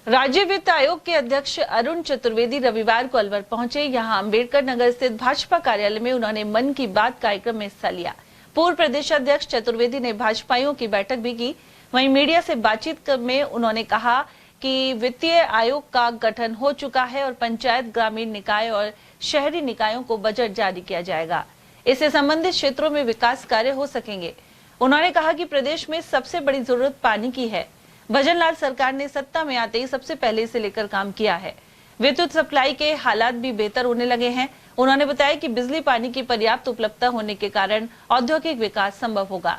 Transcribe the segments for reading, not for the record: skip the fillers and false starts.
राज्य वित्त आयोग के अध्यक्ष अरुण चतुर्वेदी रविवार को अलवर पहुंचे। यहां अंबेडकर नगर स्थित भाजपा कार्यालय में उन्होंने मन की बात कार्यक्रम में हिस्सा लिया। पूर्व प्रदेश अध्यक्ष चतुर्वेदी ने भाजपाइयों की बैठक भी की। वहीं मीडिया से बातचीत में उन्होंने कहा कि वित्तीय आयोग का गठन हो चुका है और पंचायत, ग्रामीण निकाय और शहरी निकायों को बजट जारी किया जाएगा। इससे संबंधित क्षेत्रों में विकास कार्य हो सकेंगे। उन्होंने कहा कि प्रदेश में सबसे बड़ी जरूरत पानी की है। भजनलाल सरकार ने सत्ता में आते ही सबसे पहले इसे लेकर काम किया है। विद्युत सप्लाई के हालात भी बेहतर होने लगे हैं। उन्होंने बताया कि बिजली पानी की पर्याप्त उपलब्धता होने के कारण औद्योगिक विकास संभव होगा।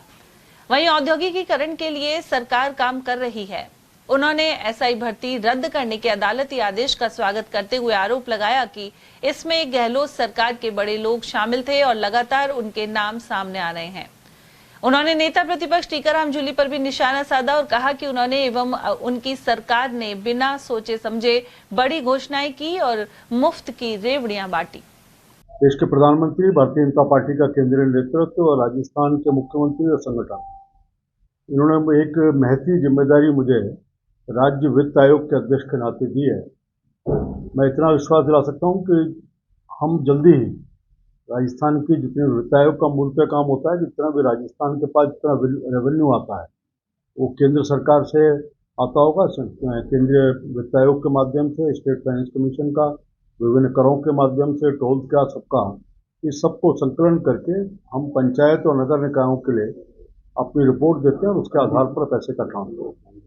वहीं औद्योगिकीकरण के लिए सरकार काम कर रही है। उन्होंने एसआई भर्ती रद्द करने के अदालती आदेश का स्वागत करते हुए आरोप लगाया कि इसमें गहलोत सरकार के बड़े लोग शामिल थे और लगातार उनके नाम सामने आ रहे हैं। उन्होंने नेता प्रतिपक्ष टीकाराम जूली पर भी निशाना साधा और कहा कि उन्होंने एवं उनकी सरकार ने बिना सोचे समझे बड़ी घोषणाएं की और मुफ्त की रेवड़ियां बांटी। देश के प्रधानमंत्री, भारतीय जनता पार्टी का केंद्रीय नेतृत्व और राजस्थान के मुख्यमंत्री और संगठन, इन्होंने एक महती जिम्मेदारी मुझे राज्य वित्त आयोग के अध्यक्ष के नाते दी है। मैं इतना विश्वास दिला सकता हूं कि हम जल्दी ही राजस्थान की जितने वित्त आयोग का मूलतः काम होता है, जितना भी राजस्थान के पास जितना रेवेन्यू आता है वो केंद्र सरकार से आता होगा। केंद्रीय वित्त आयोग के माध्यम से, स्टेट फाइनेंस कमीशन का, विभिन्न करों के माध्यम से, टोल का, सबका, इस सबको संकलन करके हम पंचायत और नगर निकायों के लिए अपनी रिपोर्ट देते हैं और उसके आधार पर पैसे का ट्रांसफर होता है।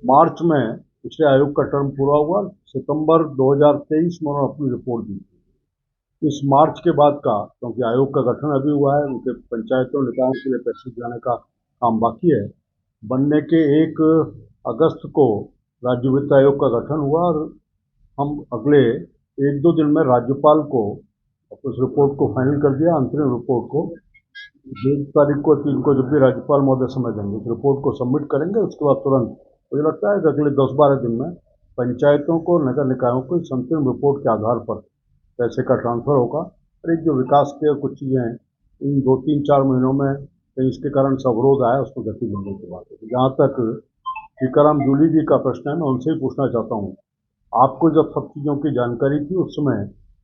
मार्च में पिछले आयोग का टर्म पूरा हुआ। सितंबर 2023 में उन्होंने अपनी रिपोर्ट दी। इस मार्च के बाद का, क्योंकि आयोग का गठन अभी हुआ है, उनके पंचायतों निकायों के लिए पैसे जाने का काम बाकी है, बनने के 1 अगस्त को राज्य वित्त आयोग का गठन हुआ और हम अगले 1-2 दिन में राज्यपाल को उस रिपोर्ट को फाइनल कर दिया। अंतरिम रिपोर्ट को 2 तारीख को, 3 को, जब भी राज्यपाल महोदय समय देंगे, उस रिपोर्ट को सबमिट करेंगे। उसके बाद तुरंत मुझे लगता है कि अगले 10-12 दिन में पंचायतों को, नगर निकायों को इस अंतिम रिपोर्ट के आधार पर पैसे का ट्रांसफर होगा। और एक जो विकास के कुछ चीज़ें हैं, इन 2-3-4 महीनों में कहीं इसके कारण अवरोध आया, उसको गति मिलने की बात है। जहाँ तक टीकाराम जूली जी का प्रश्न है, मैं उनसे ही पूछना चाहता हूँ, आपको जब सब चीज़ों की जानकारी थी, उस समय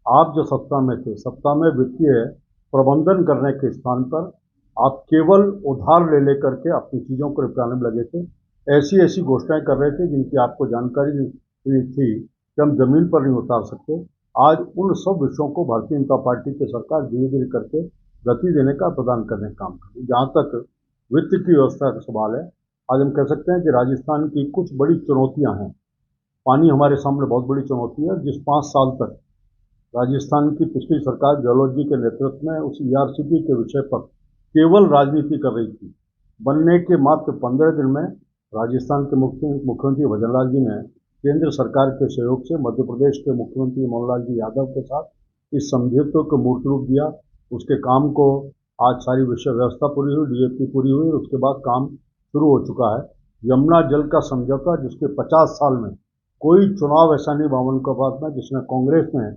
आप जो सत्ता में थे, सत्ता में वित्तीय प्रबंधन करने के स्थान पर आप केवल उधार ले लेकर के अपनी चीज़ों को निपटाने में लगे थे। ऐसी घोषणाएं कर रहे थे जिनकी आपको जानकारी नहीं थी कि हम जमीन पर नहीं उतार सकते। आज उन सब विषयों को भारतीय जनता पार्टी की सरकार धीरे धीरे करके गति देने का, प्रदान करने का काम कर रही है। जहाँ तक वित्त की व्यवस्था का सवाल है, आज हम कह सकते हैं कि राजस्थान की कुछ बड़ी चुनौतियाँ हैं। पानी हमारे सामने बहुत बड़ी चुनौती है। जिस 5 साल तक राजस्थान की पिछली सरकार गहलोत जी के नेतृत्व में उस ERCP के विषय पर केवल राजनीति कर रही थी, बनने के मात्र 15 दिन में राजस्थान के मुख्यमंत्री भजनलाल जी ने केंद्र सरकार के सहयोग से मध्य प्रदेश के मुख्यमंत्री मनोहर लाल यादव के साथ इस समझौते को मूर्त रूप दिया। उसके काम को आज सारी विषय व्यवस्था पूरी हुई, DAP पूरी हुई और उसके बाद काम शुरू हो चुका है। यमुना जल का समझौता, जिसके 50 साल में कोई चुनाव ऐसा नहीं 52 के बाद में जिसने कांग्रेस ने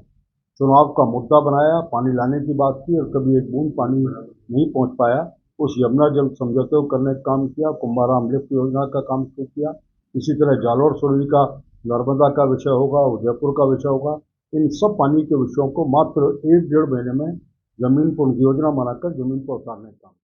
चुनाव का मुद्दा बनाया, पानी लाने की बात की और कभी एक बूंद पानी नहीं पहुंच पाया, उस यमुना जल समझौते को करने का काम किया। कुंभाराम लिफ्ट योजना का काम शुरू किया। इसी तरह जालोर सुरवी का, नर्मदा का विषय होगा, उदयपुर का विषय होगा। इन सब पानी के विषयों को मात्र 1-1.5 महीने में जमीन पर उनकी योजना बनाकर जमीन पर उतारने का काम